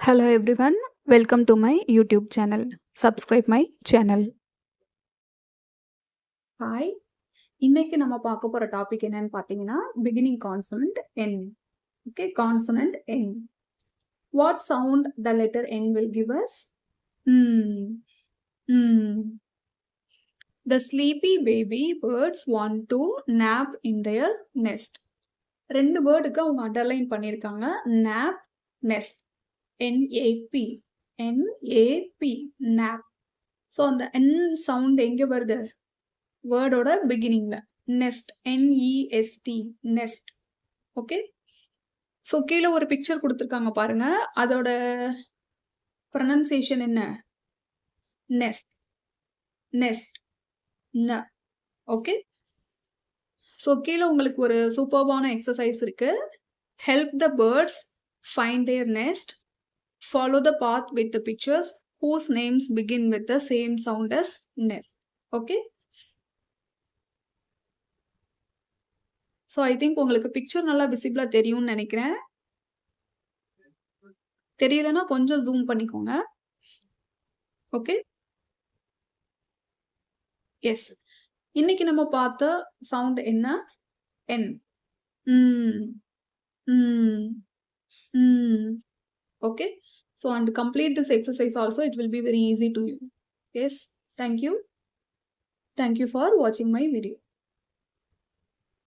Hello everyone, welcome to my YouTube channel. Subscribe my channel. Hi, இன்னைக்கு நம்ம பார்க்க போற டாபிக் என்னன்னு பார்த்தீங்கன்னா beginning consonant N. Okay, consonant N. What sound the letter N will give us? Mm. Mm. The sleepy baby birds want to nap in their nest. ரெண்டு வேர்டுக்கு அவங்க underline பண்ணியிருக்காங்க. nap, nest. NAP. NAP. nap. So அந்த N sound எங்கே வருது? வேர்டோட பிகினிங்ல. Nest. NEST. Nest. Okay. So கீழே ஒரு பிக்சர் கொடுத்துருக்காங்க பாருங்க. அதோட ப்ரொனன்சியேஷன் என்ன? நெஸ்ட். நெஸ்ட். ந. ஓகே. ஸோ கீழே உங்களுக்கு ஒரு சூப்பர்பான எக்ஸசைஸ் இருக்கு. Help the birds find their nest. Follow the path with the pictures whose names begin with the same sound as nest. Okay. So I think உங்களுக்கு picture நல்லா விசிபிளா தெரியும்னு நினைக்கிறேன். தெரியலனா கொஞ்சம் ஜூம் பண்ணிக்கோங்க. ஓகே. எஸ். இன்னைக்கு நம்ம பார்த்த சவுண்ட் என்ன? N. Okay. So and complete this exercise also, it will be very easy to you. Yes. Thank you. Thank you for watching my video.